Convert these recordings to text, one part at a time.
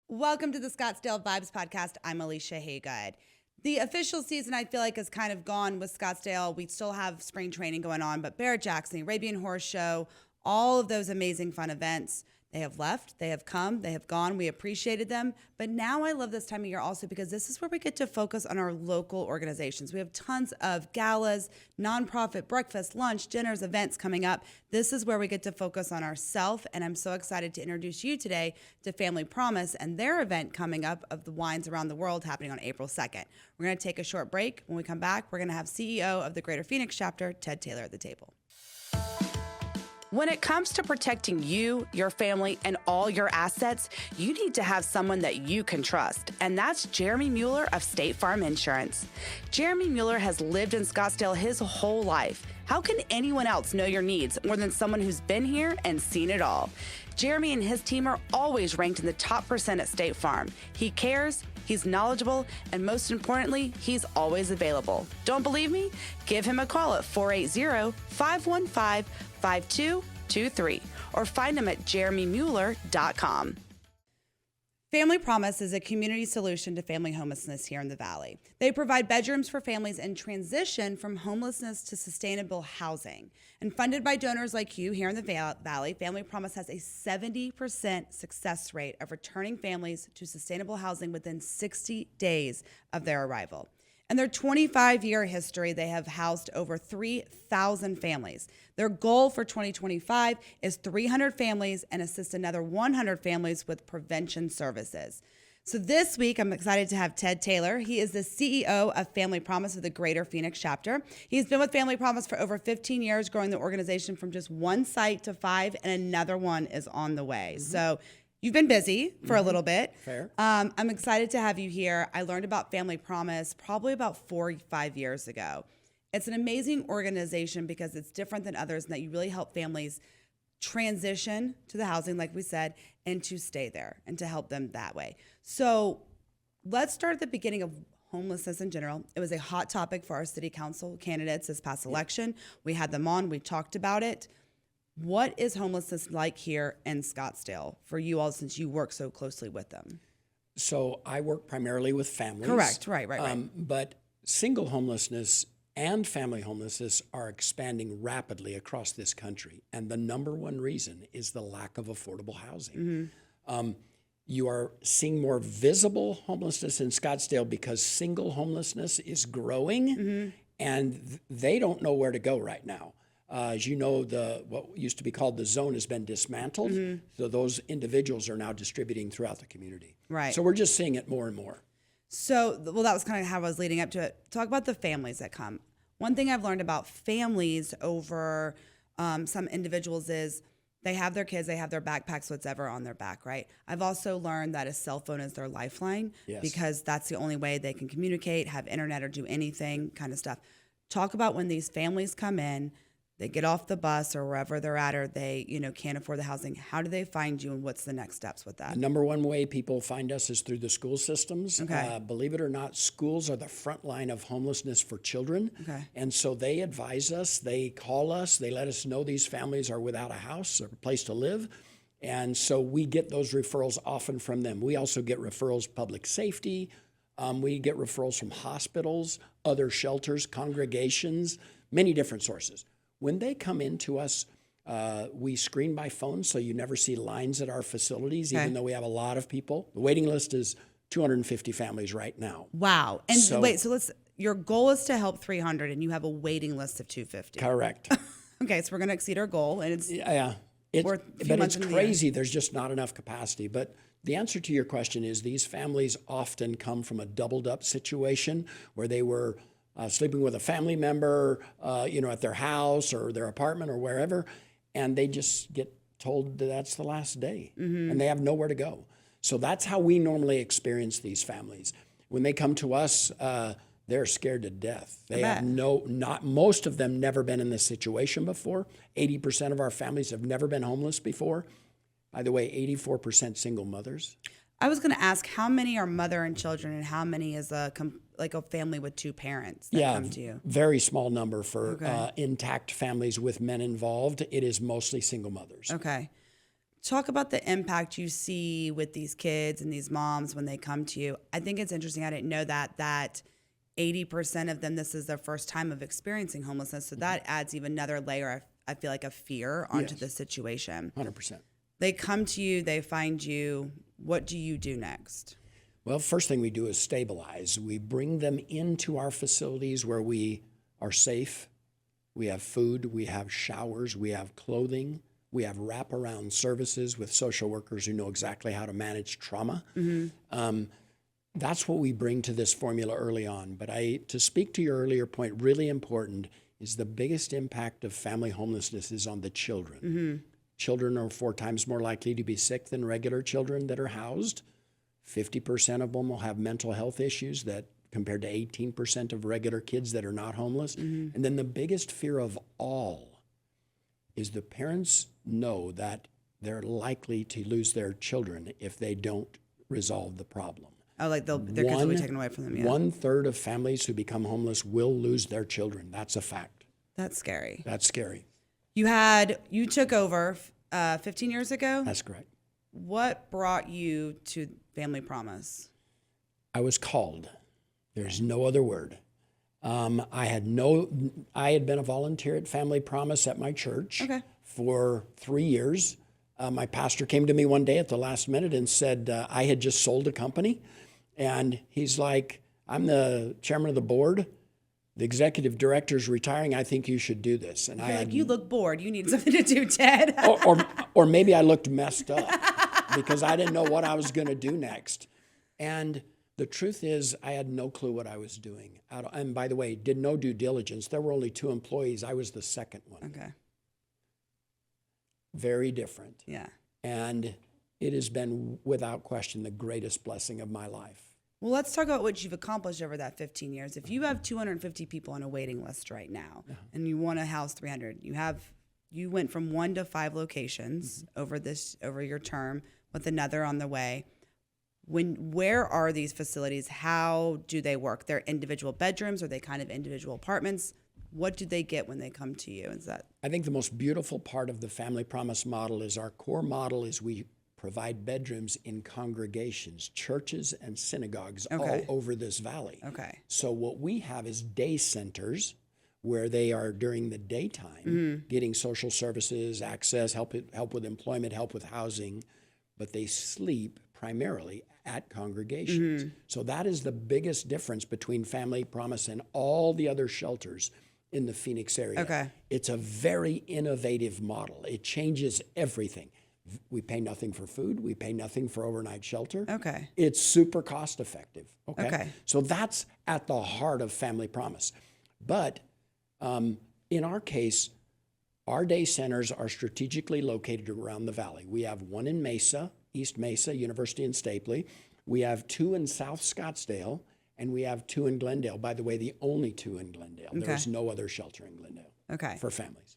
Welcome to the Scottsdale Vibes podcast. I'm Alicia Haygood. The official season, I feel like, is kind of gone with Scottsdale. We still have spring training going on, but Barrett Jackson, Arabian Horse Show, all of those amazing fun events, they have left, they have come, they have gone. We appreciated them. But now I love this time of year also because this is where we get to focus on our local organizations. We have tons of galas, nonprofit breakfast, lunch, dinners, events coming up. This is where we get to focus on ourselves. And I'm so excited to introduce you today to Family Promise and their event coming up of the Wines Around the World happening on April 2nd. We're going to take a short break. When we come back, we're going to have CEO of the Greater Phoenix chapter, Ted Taylor, at the table. When it comes to protecting you, your family, and all your assets, you need to have someone that you can trust, and that's Jeremy Mueller of State Farm Insurance. Jeremy Mueller has lived in Scottsdale his whole life. How can anyone else know your needs more than someone who's been here and seen it all? Jeremy and his team are always ranked in the top % at State Farm. He cares, he's knowledgeable, and most importantly, he's always available. Don't believe me? Give him a call at 480-515-5223 or find him at jeremymueller.com. Family Promise is a community solution to family homelessness here in the Valley. They provide bedrooms for families in transition from homelessness to sustainable housing. And funded by donors like you here in the Valley, Family Promise has a 70% success rate of returning families to sustainable housing within 60 days of their arrival. In their 25-year history, they have housed over 3,000 families. Their goal for 2025 is 300 families and assist another 100 families with prevention services. So this week, I'm excited to have Ted Taylor. He is the CEO of Family Promise of the Greater Phoenix chapter. He's been with Family Promise for over 15 years, growing the organization from just one site to 5, and another one is on the way. Mm-hmm. So you've been busy for a little bit. Fair. I'm excited to have you here. I learned about Family Promise probably about 4 or 5 years ago. It's an amazing organization because it's different than others in that you really help families transition to the housing, like we said, and to stay there and to help them that way. So let's start at the beginning of homelessness in general. It was a hot topic for our city council candidates this past election. We had them on. We talked about it. What is homelessness like here in Scottsdale for you all since you work so closely with them? So I work primarily with families. Correct. Right. But single homelessness and family homelessness are expanding rapidly across this country. And the number one reason is the lack of affordable housing. Mm-hmm. You are seeing more visible homelessness in Scottsdale because single homelessness is growing, mm-hmm. and they don't know where to go right now. As you know, what used to be called the zone has been dismantled. Mm-hmm. So those individuals are now distributing throughout the community. Right. So we're just seeing it more and more. So, well, that was kind of how I was leading up to it. Talk about the families that come. One thing I've learned about families over some individuals is they have their kids, they have their backpacks, whatever on their back, right? I've also learned that a cell phone is their lifeline. Yes. Because that's the only way they can communicate, have internet, or do anything kind of stuff. Talk about when these families come in, they get off the bus or wherever they're at, or they, can't afford the housing. How do they find you, and what's the next steps with that? The number one way people find us is through the school systems. Okay. Believe it or not, schools are the front line of homelessness for children. Okay. And so they advise us, they call us, they let us know these families are without a house or a place to live. And so we get those referrals often from them. We also get referrals public safety. We get referrals from hospitals, other shelters, congregations, many different sources. When they come into us, we screen by phone, so you never see lines at our facilities, even though we have a lot of people. The waiting list is 250 families right now. Wow. And so your goal is to help 300, and you have a waiting list of 250. Correct. Okay, so we're going to exceed our goal, and it's worth a few but months it's crazy. There's just not enough capacity. But the answer to your question is these families often come from a doubled-up situation where they were sleeping with a family member, at their house or their apartment or wherever, and they just get told that that's the last day, mm-hmm. and they have nowhere to go. So that's how we normally experience these families. When they come to us, they're scared to death. They have most of them never been in this situation before. 80% of our families have never been homeless before. By the way, 84% single mothers. I was going to ask, how many are mother and children, and how many is a family with two parents that come to you? Very small number for intact families with men involved. It is mostly single mothers. Okay. Talk about the impact you see with these kids and these moms when they come to you. I think it's interesting. I didn't know that 80% of them, this is their first time of experiencing homelessness. So that adds even another layer, I feel like, of fear onto the situation. 100%. They come to you, they find you. What do you do next? Well, first thing we do is stabilize. We bring them into our facilities where we are safe. We have food, we have showers, we have clothing, we have wraparound services with social workers who know exactly how to manage trauma. That's what we bring to this formula early on. But to speak to your earlier point, really important is the biggest impact of family homelessness is on the children. Children are 4 times more likely to be sick than regular children that are housed. 50% of them will have mental health issues that compared to 18% of regular kids that are not homeless. And then the biggest fear of all is the parents know that they're likely to lose their children if they don't resolve the problem. Oh, like their kids will be taken away from them. Yeah. 1/3 of families who become homeless will lose their children. That's a fact. That's scary. That's scary. You took over 15 years ago? That's correct. What brought you to Family Promise? I was called. There's no other word. I had been a volunteer at Family Promise at my church for 3 years. My pastor came to me one day at the last minute and said, I had just sold a company. And he's like, I'm the chairman of the board. The executive director's retiring. I think you should do this. And you look bored. You need something to do, Ted. or maybe I looked messed up because I didn't know what I was going to do next. And the truth is, I had no clue what I was doing. And by the way, did no due diligence. There were only 2 employees. I was the second one. Okay. Very different. Yeah. And it has been, without question, the greatest blessing of my life. Well, let's talk about what you've accomplished over that 15 years. If you have 250 people on a waiting list right now and you want to house 300, you went from 1 to 5 locations over your term with another on the way. Where are these facilities? How do they work? They're individual bedrooms? Are they kind of individual apartments? What do they get when they come to you? I think the most beautiful part of the Family Promise model is our core model is we provide bedrooms in congregations, churches and synagogues all over this valley. Okay. So what we have is day centers where they are during the daytime getting social services, access, help with employment, help with housing, but they sleep primarily at congregations. So that is the biggest difference between Family Promise and all the other shelters in the Phoenix area. Okay. It's a very innovative model. It changes everything. We pay nothing for food. We pay nothing for overnight shelter. Okay. It's super cost effective. Okay. So that's at the heart of Family Promise. But in our case, our day centers are strategically located around the valley. We have one in Mesa, East Mesa, University and Stapley. We have 2 in South Scottsdale, and we have 2 in Glendale. By the way, the only 2 in Glendale. Okay. There's no other shelter in Glendale for families.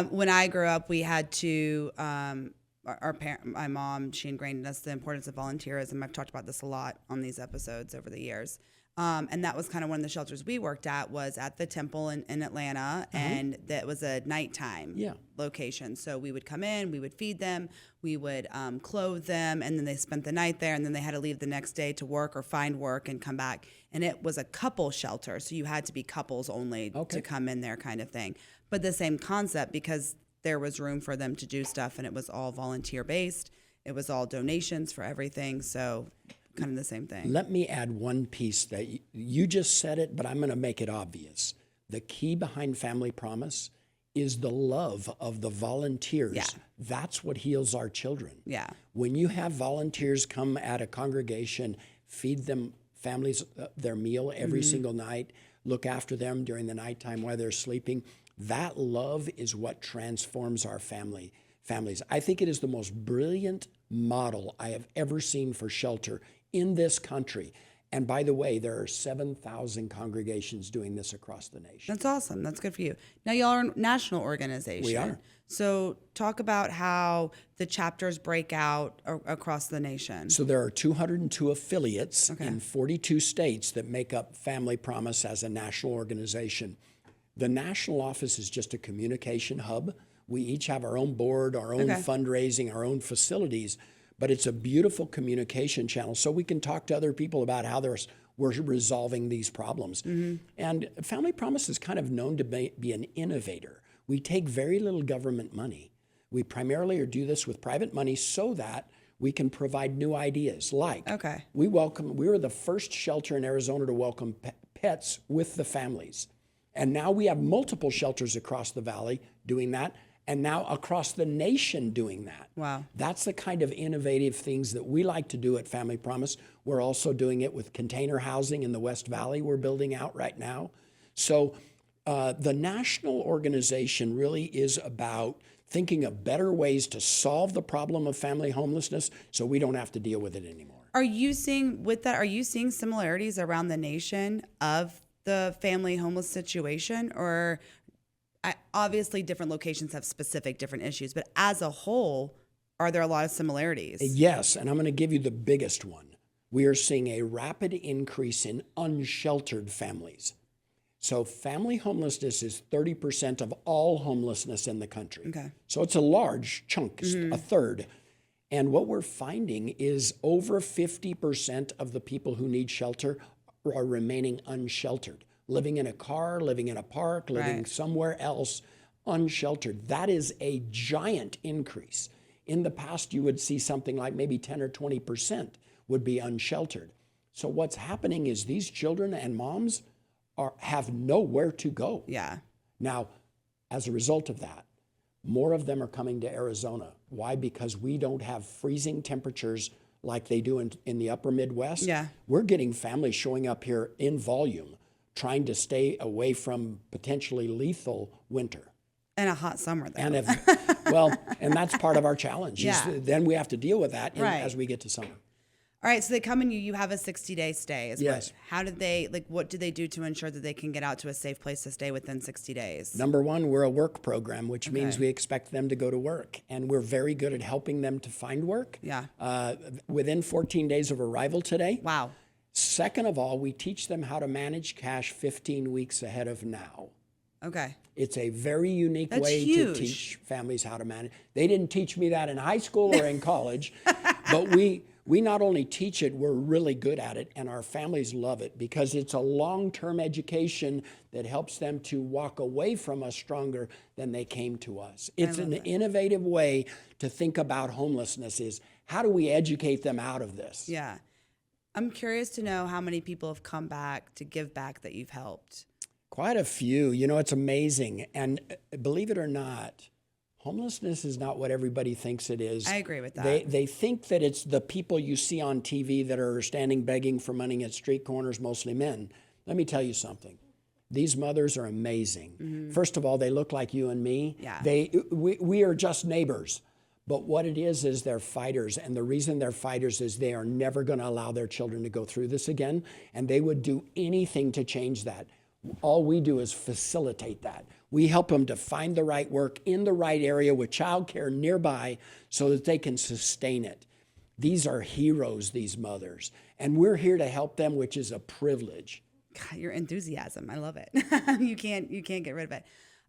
When I grew up, we had to, my mom, she ingrained in us the importance of volunteerism. I've talked about this a lot on these episodes over the years. And that was kind of one of the shelters we worked at was at the Temple in Atlanta, and that was a nighttime location. So we would come in, we would feed them, we would clothe them, and then they spent the night there, and then they had to leave the next day to work or find work and come back. And it was a couple shelter, so you had to be couples only to come in there kind of thing. But the same concept because there was room for them to do stuff, and it was all volunteer-based. It was all donations for everything, so kind of the same thing. Let me add one piece that you just said it, but I'm going to make it obvious. The key behind Family Promise is the love of the volunteers. Yeah. That's what heals our children. Yeah. When you have volunteers come at a congregation, feed them families their meal every single night, look after them during the nighttime while they're sleeping, that love is what transforms our families. I think it is the most brilliant model I have ever seen for shelter in this country. And by the way, there are 7,000 congregations doing this across the nation. That's awesome. That's good for you. Now, y'all are a national organization. We are. So talk about how the chapters break out across the nation. So there are 202 affiliates in 42 states that make up Family Promise as a national organization. The national office is just a communication hub. We each have our own board, our own fundraising, our own facilities, but it's a beautiful communication channel so we can talk to other people about how we're resolving these problems. And Family Promise is kind of known to be an innovator. We take very little government money. We primarily do this with private money so that we can provide new ideas. Like, we were the first shelter in Arizona to welcome pets with the families. And now we have multiple shelters across the valley doing that, and now across the nation doing that. Wow. That's the kind of innovative things that we like to do at Family Promise. We're also doing it with container housing in the West Valley we're building out right now. So the national organization really is about thinking of better ways to solve the problem of family homelessness so we don't have to deal with it anymore. Are you seeing similarities around the nation of the family homeless situation? Or obviously different locations have specific different issues, but as a whole, are there a lot of similarities? Yes, and I'm going to give you the biggest one. We are seeing a rapid increase in unsheltered families. So family homelessness is 30% of all homelessness in the country. So it's a large chunk, a third. And what we're finding is over 50% of the people who need shelter are remaining unsheltered, living in a car, living in a park, living somewhere else, unsheltered. That is a giant increase. In the past, you would see something like maybe 10 or 20% would be unsheltered. So what's happening is these children and moms have nowhere to go. Yeah. Now, as a result of that, more of them are coming to Arizona. Why? Because we don't have freezing temperatures like they do in the upper Midwest. Yeah. We're getting families showing up here in volume, trying to stay away from potentially lethal winter. And a hot summer, though. And and that's part of our challenge. Then we have to deal with that as we get to summer. All right, so they come and you have a 60-day stay. Yes. What do they do to ensure that they can get out to a safe place to stay within 60 days? Number one, we're a work program, which means we expect them to go to work. And we're very good at helping them to find work. Yeah. Within 14 days of arrival today. Wow. Second of all, we teach them how to manage cash 15 weeks ahead of now. Okay. It's a very unique way huge. to teach families how to manage. They didn't teach me that in high school or in college, but we not only teach it, we're really good at it, and our families love it because it's a long-term education that helps them to walk away from us stronger than they came to us. It's an innovative way to think about homelessness is how do we educate them out of this? Yeah. I'm curious to know how many people have come back to give back that you've helped. Quite a few. You know, it's amazing. And believe it or not, homelessness is not what everybody thinks it is. I agree with that. They think that it's the people you see on TV that are standing begging for money at street corners, mostly men. Let me tell you something. These mothers are amazing. Mm-hmm. First of all, they look like you and me. Yeah. We are just neighbors. But what it is they're fighters. And the reason they're fighters is they are never going to allow their children to go through this again. And they would do anything to change that. All we do is facilitate that. We help them to find the right work in the right area with childcare nearby so that they can sustain it. These are heroes, these mothers. And we're here to help them, which is a privilege. God, your enthusiasm, I love it. You can't get rid of it.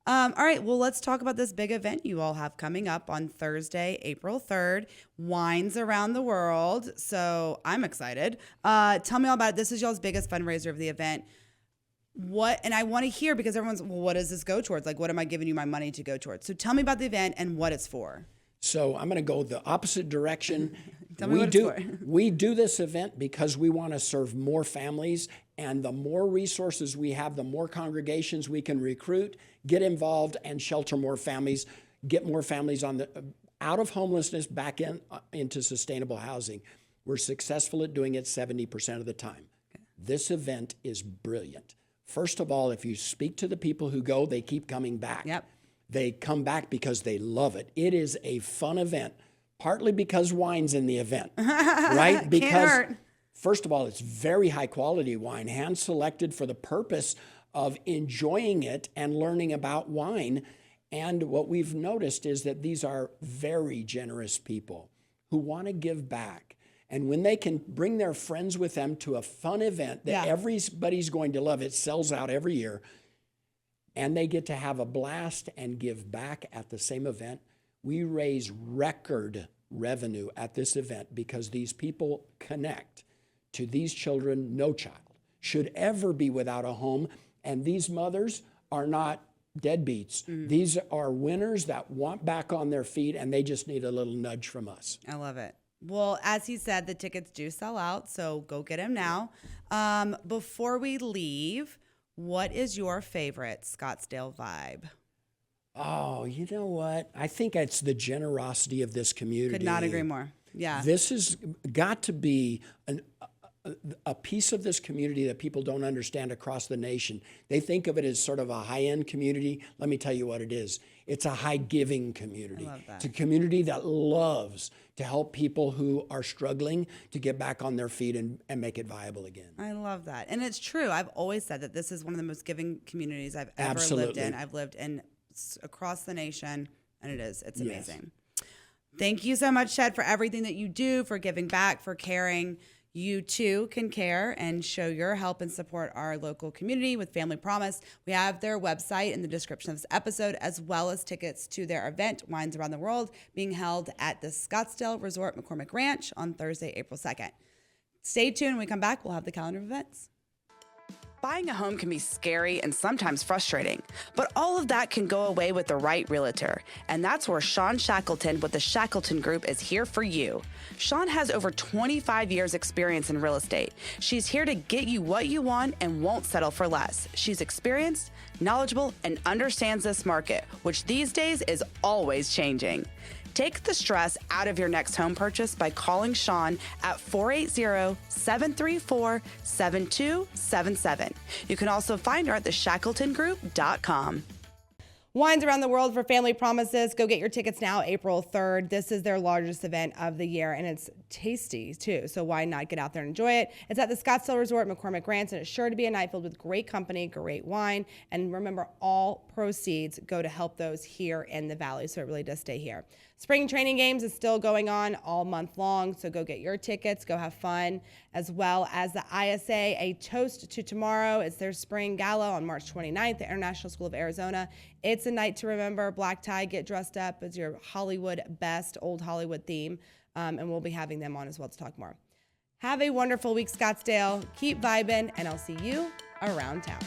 All right, well, let's talk about this big event you all have coming up on Thursday, April 3rd, Wines Around the World. So I'm excited. Tell me all about it. This is y'all's biggest fundraiser of the event. And I want to hear, because everyone's, well, what does this go towards? Like, what am I giving you my money to go towards? So tell me about the event and what it's for. So I'm going to go the opposite direction. Tell me what it's for. We do this event because we want to serve more families, and the more resources we have, the more congregations we can recruit, get involved, and shelter more families, get more families out of homelessness back into sustainable housing. We're successful at doing it 70% of the time. Okay. This event is brilliant. First of all, if you speak to the people who go, they keep coming back. Yep. They come back because they love it. It is a fun event, partly because wine's in the event, right? Because, can't hurt. First of all, it's very high quality wine, hand selected for the purpose of enjoying it and learning about wine. And what we've noticed is that these are very generous people who want to give back. And when they can bring their friends with them to a fun event that everybody's going to love, it sells out every year. and they get to have a blast and give back at the same event. We raise record revenue at this event because these people connect to these children. No child should ever be without a home, and these mothers are not deadbeats. These are winners that want back on their feet, and they just need a little nudge from us. I love it. Well, as he said, the tickets do sell out, so go get them now. Before we leave, what is your favorite Scottsdale vibe? Oh, you know what? I think it's the generosity of this community. Could not agree more. Yeah. This has got to be a piece of this community that people don't understand across the nation. They think of it as sort of a high-end community. Let me tell you what it is. It's a high-giving community. I love that. It's a community that loves to help people who are struggling to get back on their feet and make it viable again. I love that. And it's true. I've always said that this is one of the most giving communities I've ever lived in. I've lived in across the nation, and it's amazing. Yes. Thank you so much, Shed, for everything that you do, for giving back, for caring. You too can care and show your help and support our local community with Family Promise. We have their website in the description of this episode, as well as tickets to their event, Wines Around the World, being held at the Scottsdale Resort McCormick Ranch on Thursday, April 2nd. Stay tuned. When we come back, we'll have the calendar of events. Buying a home can be scary and sometimes frustrating, but all of that can go away with the right realtor. And that's where Sean Shackleton with the Shackleton Group is here for you. Sean has over 25 years experience in real estate. She's here to get you what you want and won't settle for less. She's experienced, knowledgeable, and understands this market, which these days is always changing. Take the stress out of your next home purchase by calling Sean at 480-734-7277. You can also find her at theshackletongroup.com. Wines Around the World for Family Promises. Go get your tickets now, April 3rd. This is their largest event of the year, and it's tasty, too. So why not get out there and enjoy it? It's at the Scottsdale Resort McCormick Ranch, and it's sure to be a night filled with great company, great wine. And remember, all proceeds go to help those here in the Valley, so it really does stay here. Spring training games is still going on all month long, so go get your tickets, go have fun, as well as the ISA, A Toast to Tomorrow. It's their spring gala on March 29th, the International School of Arizona. It's a night to remember. Black tie, get dressed up as your Hollywood best, old Hollywood theme, and we'll be having them on as well to talk more. Have a wonderful week, Scottsdale. Keep vibing, and I'll see you around town.